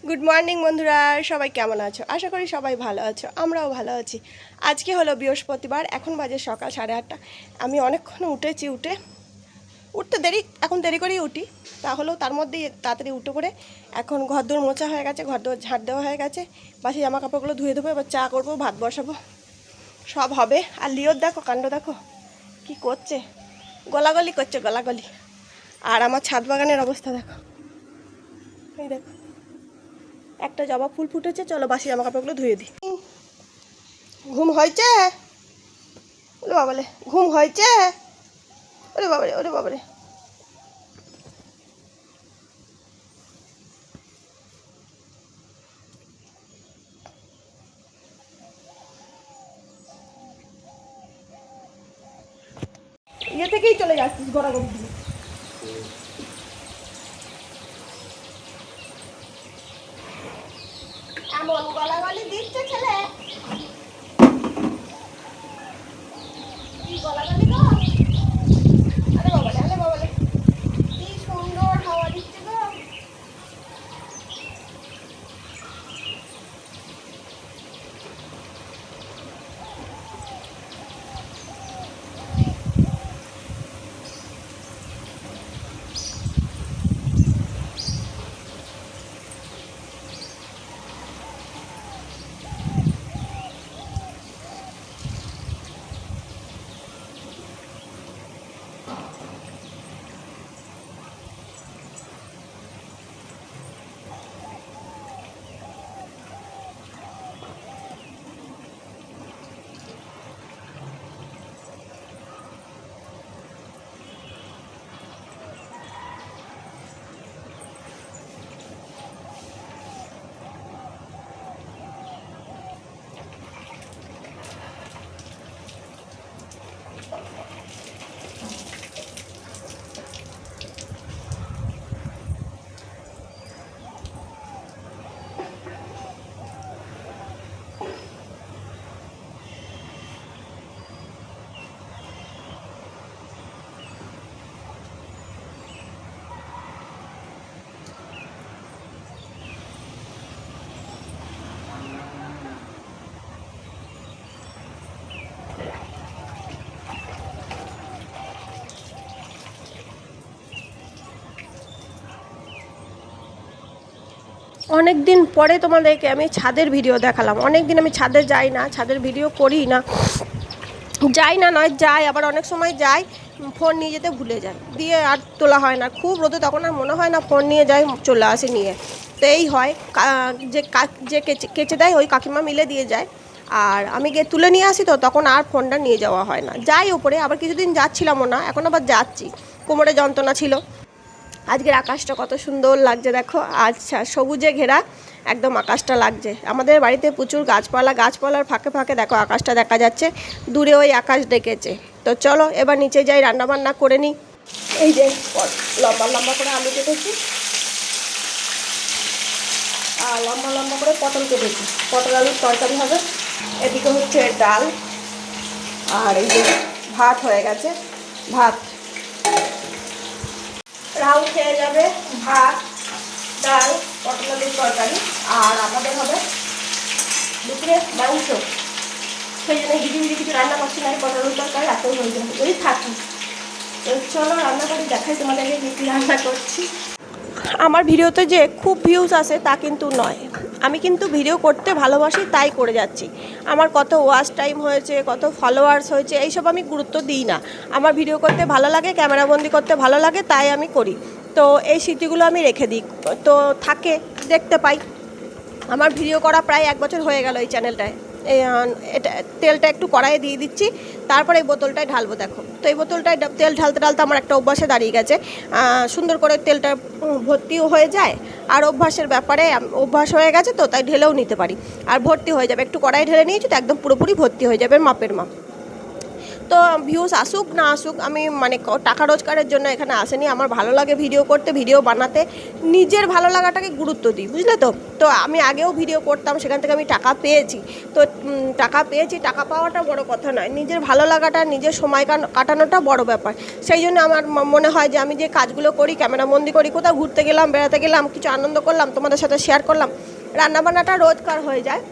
Good morning বন্ধুরা, সবাই কেমন আছো? আশা করি সবাই ভালো আছো, আমরাও ভালো আছি। আজকে হলো বৃহস্পতিবার, এখন বাজে সকাল 8:30। আমি অনেকক্ষণ উঠেছি, উঠতে দেরি, এখন দেরি করেই উঠি। তাহলেও তার মধ্যেই তাড়াতাড়ি উঠে পড়ে এখন ঘরদোর মোছা হয়ে গেছে, ঘরদোর ঝাড় দেওয়া হয়ে গেছে, বাসি জামা কাপড়গুলো ধুয়ে দেবো, এবার চা করবো, ভাত বসাবো, সব হবে। আর লিওর দেখো কাণ্ড, দেখো কি করছে, গলাগলি করছে গলাগলি। আর আমার ছাদ বাগানের অবস্থা দেখো, এই দেখো একটা জবা ফুল ফুটেছে। চলো বাসি জামা কাপড়গুলো ধুয়ে দিই। ঘুম হয়েছে? ওরে বাবালে, ঘুম হয়েছে? ওরে বাবারে, ওরে বাবারে। ইয়ে থেকেই চলে যাচ্ছিস গড়াগড়ি দিয়ে। এমন গলাগলি দিচ্ছে ছেলে, কি গলাগলি গো! আরে বাবালে, আরে বাবালে, কি সুন্দর হাওয়া দিচ্ছে গো। অনেক দিন পরে তোমাদেরকে আমি ছাদের ভিডিও দেখালাম। অনেক দিন আমি ছাদে যাই না, ছাদের ভিডিও করি না। যাই না নয়, যাই, আবার অনেক সময় যাই, ফোন নিয়ে যেতে ভুলে যাই, দিয়ে আর তোলা হয় না। খুব রোদে তখন আর মনে হয় না, ফোন নিয়ে যাই, চলে আসে নিয়ে। তো এই হয়, যে কেচে দেয় ওই কাকিমা মিলে দিয়ে যায়, আর আমি গিয়ে তুলে নিয়ে আসি, তো তখন আর ফোনটা নিয়ে যাওয়া হয় না। যাই ওপরে, আবার কিছুদিন যাচ্ছিলামও না, এখন আবার যাচ্ছি, কোমরে যন্ত্রণা ছিল। আজকের আকাশটা কত সুন্দর লাগছে দেখো, আচ্ছা সবুজে ঘেরা একদম আকাশটা লাগছে। আমাদের বাড়িতে প্রচুর গাছপালার ফাঁকে ফাঁকে দেখো আকাশটা দেখা যাচ্ছে, দূরে ওই আকাশ ডেকেছে। তো চলো এবার নিচে যাই, রান্নাবান্না করে নিই। এই যে লম্বা লম্বা করে আলু কেটেছি, আর লম্বা লম্বা করে পটল কেটেছি, পটল আলুর তরকারি হবে। এদিকে হচ্ছে ডাল, আর এই যে ভাত হয়ে গেছে, ভাত রাউ খেয়ে যাবে, ভাত ডাল পটল আলুর তরকারি। আর আমাদের হবে দুপুরে মাংস, সেই জন্য হিজি কিছু রান্না করছি না, পটল আলুর তরকারি রাতেও হয়ে যাবে যদি থাকি। তো চলো রান্না করি, দেখাই তোমাদেরকে কী কী রান্না করছি। আমার ভিডিওতে যে খুব ভিউজ আসে তা কিন্তু নয়, আমি কিন্তু ভিডিও করতে ভালোবাসি তাই করে যাচ্ছি। আমার কত ওয়াচ টাইম হয়েছে, কত ফলোয়ার্স হয়েছে, এইসব আমি গুরুত্ব দিই না। আমার ভিডিও করতে ভালো লাগে, ক্যামেরাবন্দি করতে ভালো লাগে, তাই আমি করি। তো এই স্মৃতিগুলো আমি রেখে দিই, তো থাকে, দেখতে পাই। আমার ভিডিও করা প্রায় 1 বছর হয়ে গেল এই চ্যানেলটায়। এটা তেলটা একটু কড়াইয়ে দিয়ে দিচ্ছি, তারপরে এই বোতলটায় ঢালবো। দেখো তো এই বোতলটায় তেল ঢালতে ঢালতে আমার একটা অভ্যাসে দাঁড়িয়ে গেছে, সুন্দর করে তেলটা ভর্তিও হয়ে যায়। আর অভ্যাসের ব্যাপারে অভ্যাস হয়ে গেছে, তো তাই ঢেলেও নিতে পারি, আর ভর্তি হয়ে যাবে। একটু কড়াই ঢেলে নিয়েছি তো একদম পুরোপুরি ভর্তি হয়ে যাবে, মাপের মাপ। তো ভিউজ আসুক না আসুক, আমি মানে টাকা রোজগারের জন্য এখানে আসেনি। আমার ভালো লাগে ভিডিও করতে, ভিডিও বানাতে, নিজের ভালো লাগাটাকে গুরুত্ব দিই, বুঝলে তো। তো আমি আগেও ভিডিও করতাম, সেখান থেকে আমি টাকা পেয়েছি। তো টাকা পেয়েছি, টাকা পাওয়াটা বড় কথা নয়, নিজের ভালো লাগাটা, নিজের সময় কাটানোটা বড় ব্যাপার। সেই জন্য আমার মনে হয় যে আমি যে কাজগুলো করি, ক্যামেরাবন্দি করি, কোথাও ঘুরতে গেলাম, বেড়াতে গেলাম, কিছু আনন্দ করলাম, তোমাদের সাথে শেয়ার করলাম, রান্নাবান্নাটা রোজকার হয়ে যায়,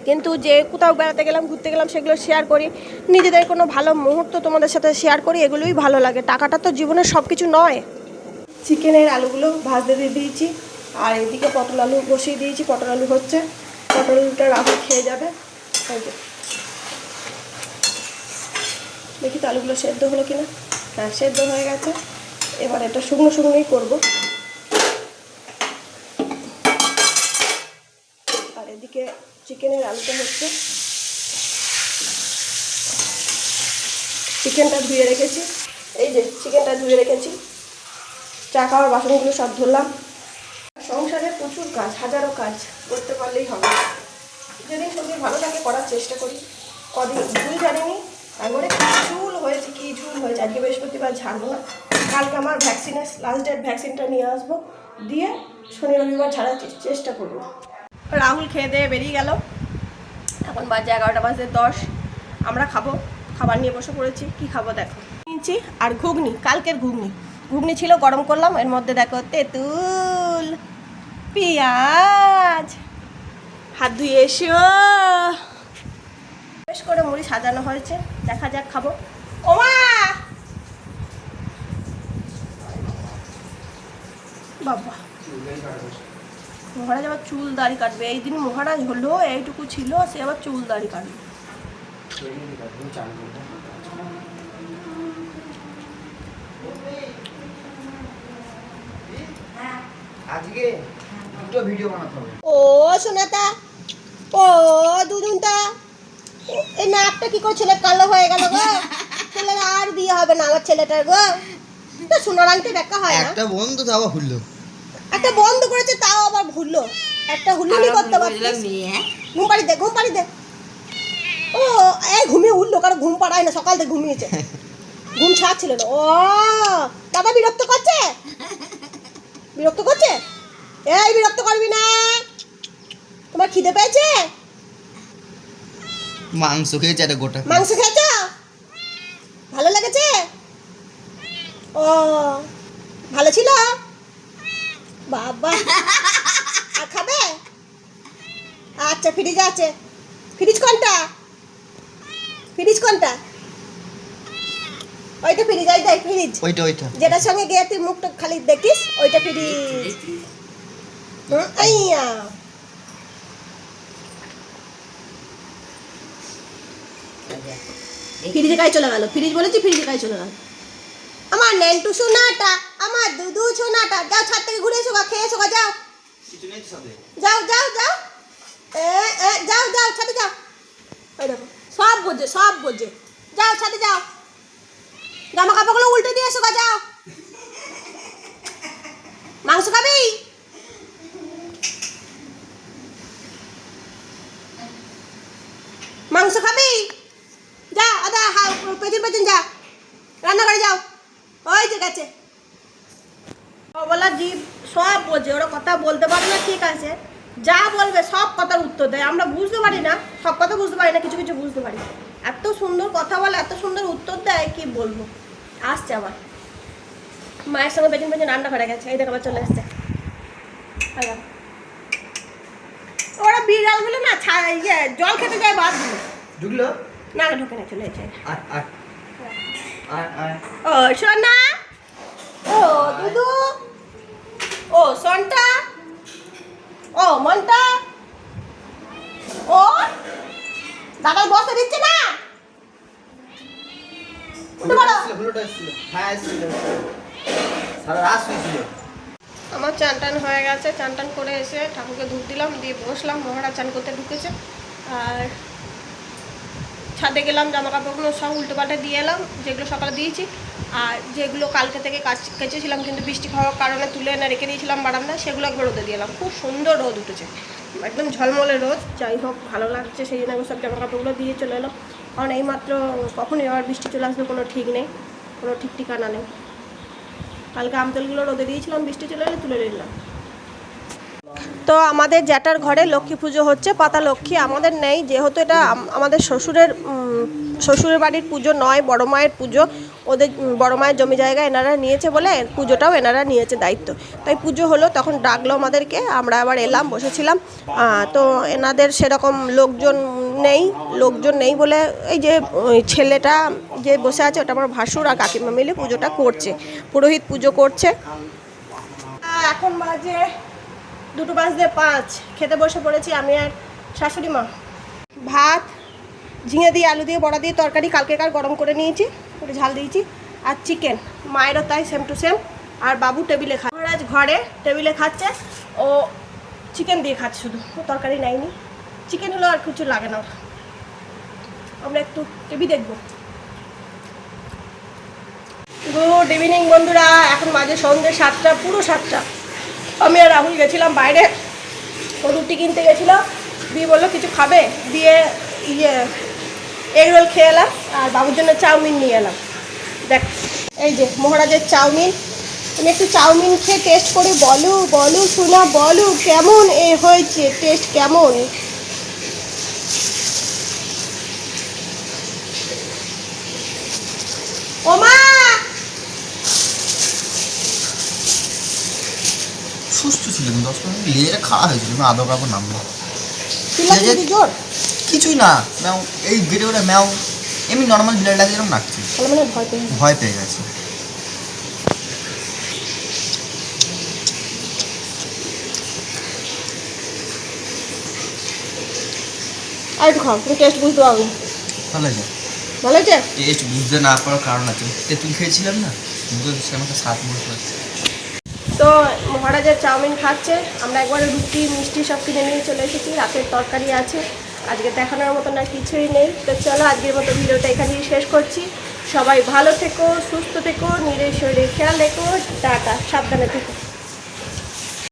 কিন্তু যে কোথাও বেড়াতে গেলাম, ঘুরতে গেলাম, সেগুলো শেয়ার করি, নিজেদের কোনো ভালো মুহূর্ত তোমাদের সাথে শেয়ার করি, এগুলোই ভালো লাগে। টাকাটা তো জীবনের সব কিছু নয়। চিকেনের আলুগুলো ভাজতে দিয়ে দিয়েছি, আর এদিকে পটল আলু বসিয়ে দিয়েছি, পটল আলু হচ্ছে, পটল আলুটা রাখু খেয়ে যাবে। দেখি তো আলুগুলো সেদ্ধ হলো কিনা। হ্যাঁ, সেদ্ধ হয়ে গেছে। এবার এটা শুকনো শুকনোই করবো। আর এদিকে চিকেনের আলুটা হচ্ছে, চিকেনটা ধুয়ে রেখেছি, এই যে চিকেনটা ধুয়ে রেখেছি। চা খাওয়ার বাসনগুলো সব ধরলাম। সংসারে প্রচুর কাজ, হাজারো কাজ, করতে পারলেই হবে। যেদিন শরীর ভালো থাকে করার চেষ্টা করি। কদিন ভুল জানিনি, একবারে কি ঝুল হয়েছে, কি ঝুল হয়েছে। আজকে বৃহস্পতিবার ঝাড়বো না, কালকে আমার ভ্যাকসিনের লাস্ট ডেট, ভ্যাকসিনটা নিয়ে আসবো, দিয়ে শনি রবিবার ছাড়ার চেষ্টা করবো। রাহুল খেয়ে দিয়ে বেরিয়ে গেল, এখন বাজে 11টা বাজে 10। আমরা খাবো, খাবার নিয়ে বসে পড়েছি। কি খাবো দেখো, নিয়েছি আর ঘুগনি, কালকের ঘুগনি ছিল, গরম করলাম। এর মধ্যে দেখো তেঁতুল, পেঁয়াজ, হাত ধুয়ে এসো, বেশ করে মুড়ি সাজানো হয়েছে। দেখা যাক, খাবো। ওমা বাবা, মহারাজ আবার চুল দাড়ি কাটবে। এই দিন মহারাজ হলো, এইটুকু ছিল, সে আবার চুল দাড়ি কাটবে। আজকে দুটো ভিডিও বানাতে হবে। ও সোনাতা, ও দুদুনটা, এই নাকটা কি করে ছেলে কালো হয়ে গেল গো? ছেলের আর বিয়ে হবে না আমার ছেলেটার গো। তো সোনার আংটি দেখা হয় না, একটা বন্ধু তো আবার ভুললো, একটা বন্ধ করেছে তাও আবার ভুললো, একটা হুল্লুনি করতে পারছিস। ঘুম পাড়ি দে, ঘুম পাড়ি দে। ও এই ঘুমিয়ে উঠলো, কারো ঘুম পাড়ায় না, সকাল থেকে ঘুমিয়েছে, ঘুম ছাড়ছিল না। ও দাদা বিরক্ত করছে, বিরক্ত করছে। এই বিরক্ত করবি না, তোমার খিদে পেয়েছে? মাংস খেয়েছে, একটা গোটা মাংস খেয়েছ? ভালো লেগেছে? ও ভালো ছিল বাবা। আর খাবে? আচ্ছা, ফ্রিজ আছে। ফ্রিজ কোনটা? ফ্রিজ কোনটা? ওইটা ফ্রিজ, ওই দেখ ফ্রিজ, ওইটা ওইটা যেটার সঙ্গে গিয়ে তুই মুখটা খালি দেখিস, ওইটা ফ্রিজ। আইয়া ফ্রিজে কাই চলে গেল, ফ্রিজ বলেছি, ফ্রিজে কাই চলে গেল। আমার নেন্টু সোনাটা, আমার দুদু সোনাটা, যাও ছাদ থেকে ঘুরে এসো, খেয়ে এসো, যাও যাও যাও যাও, যাও যাও ছাদে যাও। ওই দেখো সব বোঝে, সব বোঝে। যাও ছাদে যাও, জামা কাপড়গুলো উল্টে দিয়ে এসো, যাও। মাংস খাবি? মাংস খাবি? যা আদা পেছন পেছন যা, রান্না করে যাও। ওই যে গেছে, বলা জীব সব বোঝে, ওরা কথা বলতে পারে না, ঠিক আছে, যা বলবে সব কথার উত্তর দেয়। আমরা বুঝতে পারি না, সব কথা বুঝতে পারি না, কিছু কিছু বুঝতে পারি। এত সুন্দর কথা বলে, এত সুন্দর উত্তর দেয়, কি বলবো। আসছে আবার মায়ের সঙ্গে পেছন পেছন রান্না করে গেছে, এই দেখো আবার চলে এসছে। ওরা বিড়ালগুলো না জল খেতে যায়, বাদ দিল, ঢুকলো না ঢুকে না, চলে এসে। ও সোনা, ও দুদু, ও সন্টা, ও মন্টা, ও দাদা বসে দিচ্ছে না, উঠে পড়ো। আমার চান টান হয়ে গেছে, চান টান করে এসে ঠাকুরকে ধূপ দিলাম, দিয়ে বসলাম। মহারাজ চান করতে ঢুকেছে, আর ছাদে গেলাম, জামা কাপড়গুলো সব উল্টো পাল্টে দিয়ে এলাম, যেগুলো সকালে দিয়েছি, আর যেগুলো কালকে থেকে কেচেছিলাম কিন্তু বৃষ্টি খাওয়ার কারণে তুলে এনে রেখে দিয়েছিলাম বারান্দায়, সেগুলো একবার রোদে দিয়ে এলাম। খুব সুন্দর রোদ উঠেছে, একদম ঝলমলে রোদ। যাই হোক, ভালো লাগছে, সেই জন্য আমি সব জামা কাপড়গুলো দিয়ে চলে এলাম। কারণ এইমাত্র কখনই আবার বৃষ্টি চলে আসবে কোনো ঠিক নেই, কোনো ঠিক ঠিকানা নেই। কালকে আমতেলগুলো রোদে দিয়েছিলাম, বৃষ্টি চলে এলে তুলে নিলাম। তো আমাদের জ্যাঠার ঘরে লক্ষ্মী পুজো হচ্ছে, পাতা লক্ষ্মী। আমাদের নেই, যেহেতু এটা আমাদের শ্বশুরের বাড়ির পুজো নয়, বড় মায়ের পুজো। ওদের বড় মায়ের জমি জায়গা এনারা নিয়েছে বলে পুজোটাও এনারা নিয়েছে দায়িত্ব। তাই পুজো হলো, তখন ডাকলো আমাদেরকে, আমরা আবার এলাম, বসেছিলাম। তো এনাদের সেরকম লোকজন নেই বলে এই যে ছেলেটা যে বসে আছে ওটা আমার ভাসুর আর কাকিমা মিলে পুজোটা করছে, পুরোহিত পুজো করছে। এখন বাজে 2:05, খেতে বসে পড়েছি আমি আর শাশুড়ি মা। ভাত, ঝিঙে দিয়ে আলু দিয়ে বড়া দিয়ে তরকারি কালকেকার গরম করে নিয়েছি, একটু ঝাল দিয়েছি, আর চিকেন। মায়েরও তাই সেম টু সেম। আর বাবু টেবিলে খাচ্ছে, মহারাজ ঘরে টেবিলে খাচ্ছে, ও চিকেন দিয়ে খাচ্ছে শুধু, ও তরকারি নেয়নি। চিকেন হলো আর কিছু লাগে না। আমরা একটু টিভি দেখবো। গুড ইভিনিং বন্ধুরা, এখন বাজে সন্ধ্যে 7টা, পুরো 7টা। আমি আর রাহুল গেছিলাম বাইরে, ও রুটি কিনতে গেছিলো, দিয়ে বললো কিছু খাবে, দিয়ে এগ রোল খেয়ে এলাম, আর বাবুর জন্য চাউমিন নিয়ে এলাম। দেখ, এই যে মহারাজের চাউমিন। তুমি একটু চাউমিন খেয়ে টেস্ট করে বলো শোনা, বলো কেমন হয়েছে, টেস্ট কেমন। ওমা সুস্থ ছিল, 10 মিনিট লেগে খাওয়া হয়েছিল, আদৌ কাপড় নামলো জোর কিছুই না। ম্যাও এই গেটে ওটা ম্যাও এমনি নর্মাল বিড়াল ডাকে যেরকম ডাকছে, তাহলে মানে ভয় পেয়ে গেছে। আর একটু খাও, তুমি টেস্ট বুঝতে পারো না। ভালো হয়েছে, ভালো হয়েছে। টেস্ট বুঝতে না পারার কারণ আছে, তেঁতুল খেয়েছিলাম না, আমাকে 7 মিনিট লাগছে। তো মহারাজের চাউমিন খাচ্ছে, আমরা একবারে রুটি মিষ্টি সব কিনে নিয়ে চলে এসেছি, রাতের তরকারি আছে, আজকে দেখানোর মতন আর কিছুই নেই। তো চলো আজকের মতো ভিডিওটা এখানেই শেষ করছি। সবাই ভালো থেকো, সুস্থ থেকো, নিজের শরীরের খেয়াল রেখো, টাটা, সাবধানে থেকো।